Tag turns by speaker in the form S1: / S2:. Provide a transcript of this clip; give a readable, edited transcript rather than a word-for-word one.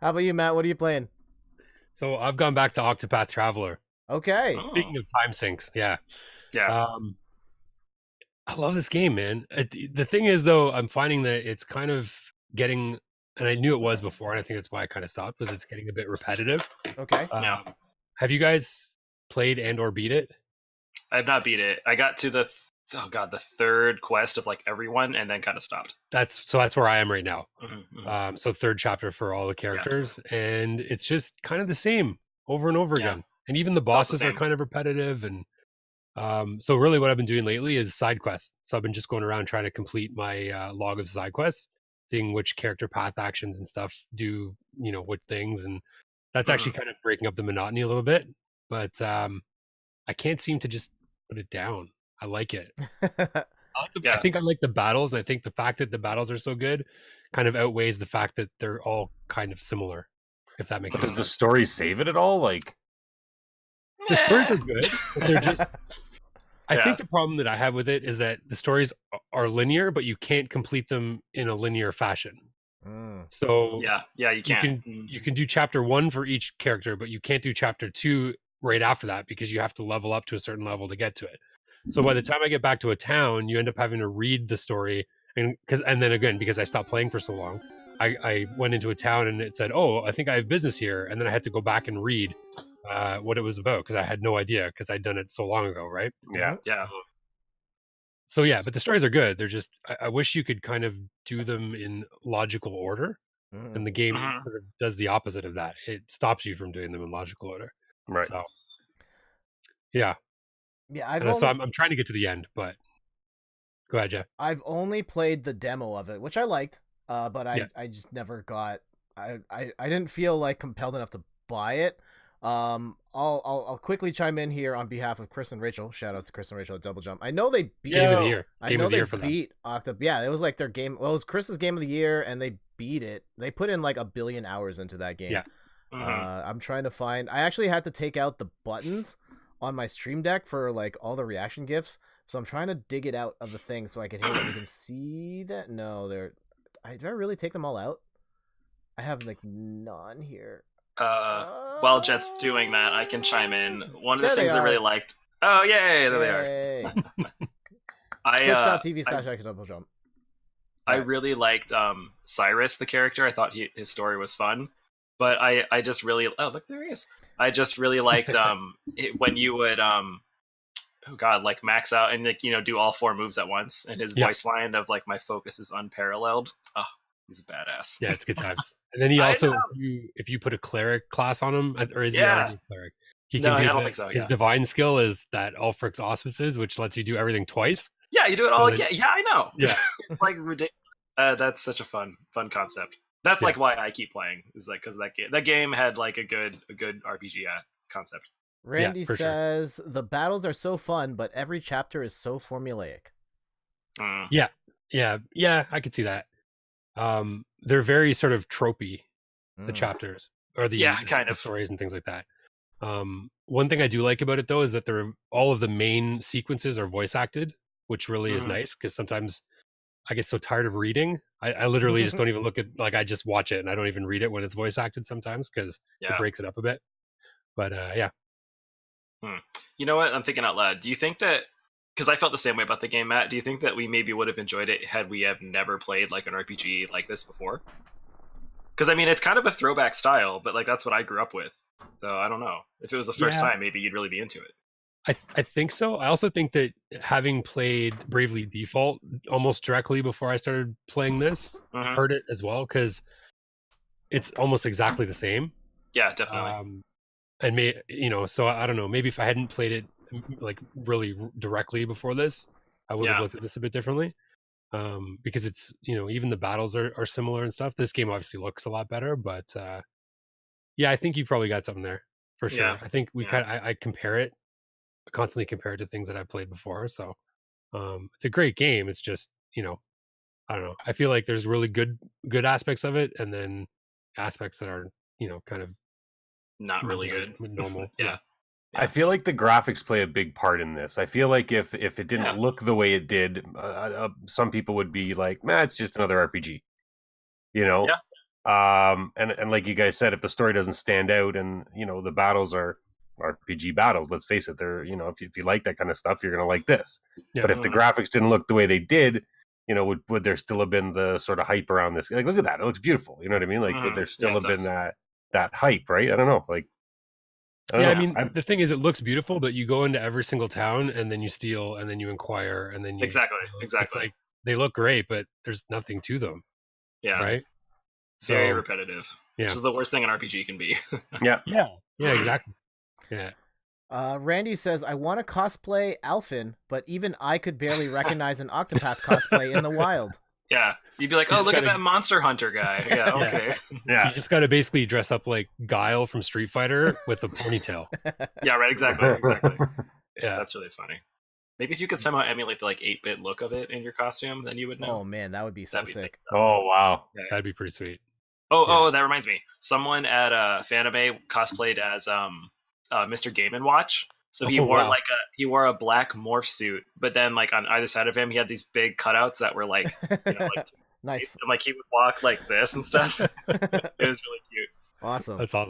S1: How about you, Matt? What are you playing?
S2: So I've gone back to Octopath Traveler.
S1: Okay.
S3: Oh,
S2: Speaking of time sinks, yeah.
S3: yeah.
S2: Um, I love this game, man. The thing is, though, I'm finding that it's kind of getting, and I knew it was before, and I think that's why I kind of stopped, was it's getting a bit repetitive.
S1: Okay.
S3: Yeah.
S2: Have you guys played and or beat it?
S3: I have not beat it. I got to the third quest of like everyone, and then kind of stopped.
S2: That's where I am right now.
S3: Mm-hmm.
S2: So third chapter for all the
S3: Yeah.
S2: characters, and it's just kind of the same over and over
S3: Yeah.
S2: again. And even the
S3: Felt the
S2: bosses are
S3: same.
S2: kind of repetitive. And so really, what I've been doing lately is side quests. So I've been just going around trying to complete my log of side quests, seeing which character path actions and stuff do what things, and that's actually
S3: Mhm.
S2: kind of breaking up the monotony a little bit. But I can't seem to just put it down. I like it. I
S3: Yeah.
S2: think I like the battles, and I think the fact that the battles are so good kind of outweighs the fact that they're all kind of similar, if that makes
S4: But
S2: any
S4: does the
S2: sense.
S4: story save it at all? Like,
S2: The stories
S3: Meh.
S2: are good, but they're just. I
S3: Yeah.
S2: think the problem that I have with it is that the stories are linear, but you can't complete them in a linear fashion.
S1: Mm.
S2: So
S3: Yeah. Yeah. You
S2: you
S3: can't.
S2: can you can do chapter 1 for each character, but you can't do chapter 2 right after that because you have to level up to a certain level to get to it. So by the time I get back to a town, you end up having to read the story, and then again because I stopped playing for so long, I went into a town and it said, "Oh, I think I have business here," and then I had to go back and read what it was about because I had no idea because I'd done it so long ago, right?
S4: yeah,
S3: Yeah.
S2: So yeah, but the stories are good. They're just I wish you could kind of do them in logical order,
S1: Mm.
S2: and the game
S3: Mhm.
S2: sort of does the opposite of that. It stops you from doing them in logical order.
S4: right.
S2: So yeah,
S1: Yeah, I've
S2: and so
S1: only
S2: I'm trying to get to the end, but go ahead, Jeff.
S1: I've only played the demo of it, which I liked. But
S2: Yeah.
S1: I just never got. I didn't feel like compelled enough to buy it. I'll quickly chime in here on behalf of Chris and Rachel. Shout outs to Chris and Rachel at Double Jump. I know they beat.
S2: Game of the
S4: Yo.
S2: year.
S1: I
S2: Game
S1: know
S2: of the
S1: they
S2: year for them.
S1: beat Octa. Yeah, it was like their game. Well, it was Chris's game of the year, and they beat it. They put in like 1 billion hours into that game.
S2: Yeah.
S3: Mhm.
S1: I'm trying to find. I actually had to take out the buttons on my stream deck for like all the reaction gifs. So I'm trying to dig it out of the thing so I can hit it. You can see that. No, they're. Did I really take them all out? I have like none here.
S3: While Jet's doing that, I can chime in. One of the
S1: There they
S3: things I really
S1: are.
S3: liked. Oh, yay! There they are.
S1: Yay.
S3: I
S1: Twitch.tv/X Double Jump.
S3: I really liked Cyrus, the character. I thought his story was fun, but I just really look, there he is. I just really liked when you would oh god, like max out and like do all 4 moves at once, and his
S2: Yeah.
S3: voice line of like my focus is unparalleled. Oh, he's a badass.
S2: Yeah, it's good times. And then he
S3: I
S2: also,
S3: know.
S2: if you put a cleric class on him, or is he
S3: Yeah.
S2: already a cleric? He
S3: No,
S2: can do
S3: I don't think so,
S2: his
S3: yeah.
S2: divine skill is that Ulfric's Auspices, which lets you do everything twice.
S3: Yeah, you do it all
S2: So then-
S3: again. Yeah, I know.
S2: Yeah.
S3: It's like ridiculous. That's such a fun concept. That's
S2: Yeah.
S3: like why I keep playing. Is like because that game had like a good RPG concept.
S1: Randy
S2: for sure.
S1: says the battles are so fun, but every chapter is so formulaic.
S3: Mm.
S2: Yeah, I could see that. They're very sort of tropey, the
S1: Mm.
S2: chapters or the,
S3: Yeah,
S2: the
S3: kind of.
S2: stories and things like that. One thing I do like about it though is that all of the main sequences are voice acted, which really is
S3: Mhm.
S2: nice because sometimes I get so tired of reading. I literally just don't even look at, like, I just watch it and I don't even read it when it's voice acted sometimes because it
S3: Yeah.
S2: breaks it up a bit. But yeah,
S3: You know what? I'm thinking out loud. Do you think that? Because I felt the same way about the game, Matt. Do you think that we maybe would have enjoyed it had we have never played like an RPG like this before? Because I mean, it's kind of a throwback style, but like that's what I grew up with. So I don't know. If it was the first
S2: Yeah.
S3: time, maybe you'd really be into it.
S2: I think so. I also think that having played Bravely Default almost directly before I started playing this
S3: Mhm.
S2: hurt it as well because it's almost exactly the same.
S3: Yeah, definitely.
S2: And so I don't know, maybe if I hadn't played it like really directly before this, I would have
S3: Yeah.
S2: looked at this a bit differently. Because it's, even the battles are similar and stuff. This game obviously looks a lot better, but yeah, I think you probably got something there for sure.
S3: Yeah.
S2: I think we
S3: Yeah.
S2: I constantly compare it to things that I've played before. So it's a great game. It's just, I don't know. I feel like there's really good aspects of it, and then aspects that are, kind of
S3: Not really good.
S2: normal.
S3: Yeah.
S4: I feel like the graphics play a big part in this. I feel like if it didn't
S3: Yeah.
S4: look the way it did, some people would be like, "Man, it's just another RPG." You know?
S3: Yeah.
S4: And like you guys said, if the story doesn't stand out, and the battles are RPG battles, let's face it, they're if you like that kind of stuff, you're gonna like this.
S2: Yeah.
S4: But if the graphics didn't look the way they did, would there still have been the sort of hype around this? Like, look at that, it looks beautiful. You know what I mean? Like, would there still have been that hype, right? I don't know. Like,
S2: I mean, the thing is, it looks beautiful, but you go into every single town and then you steal and then you inquire and then you
S3: exactly.
S2: It's like they look great, but there's nothing to them.
S3: Yeah.
S2: Right. So,
S3: very repetitive.
S2: Yeah.
S3: Which is the worst thing an RPG can be.
S4: Yeah.
S2: Exactly. Yeah.
S1: Randy says, I want to cosplay Alphin, but even I could barely recognize an Octopath cosplay in the wild.
S3: Yeah. You'd be like, oh, look at that Monster Hunter guy. Yeah, okay.
S4: Yeah.
S2: You just got to basically dress up like Guile from Street Fighter with a ponytail.
S3: Yeah, right, exactly.
S2: Yeah.
S3: That's really funny. Maybe if you could somehow emulate the 8-bit look of it in your costume, then you would know.
S1: Oh man, that would be so sick.
S4: Oh wow.
S3: Yeah.
S2: That'd be pretty sweet.
S3: Oh, that reminds me. Someone at Fanime cosplayed as Mr. Game & Watch. So he wore a black morph suit, but then like on either side of him, he had these big cutouts that were like,
S1: nice.
S3: And like he would walk like this and stuff. It was really cute.
S1: Awesome.
S2: That's awesome.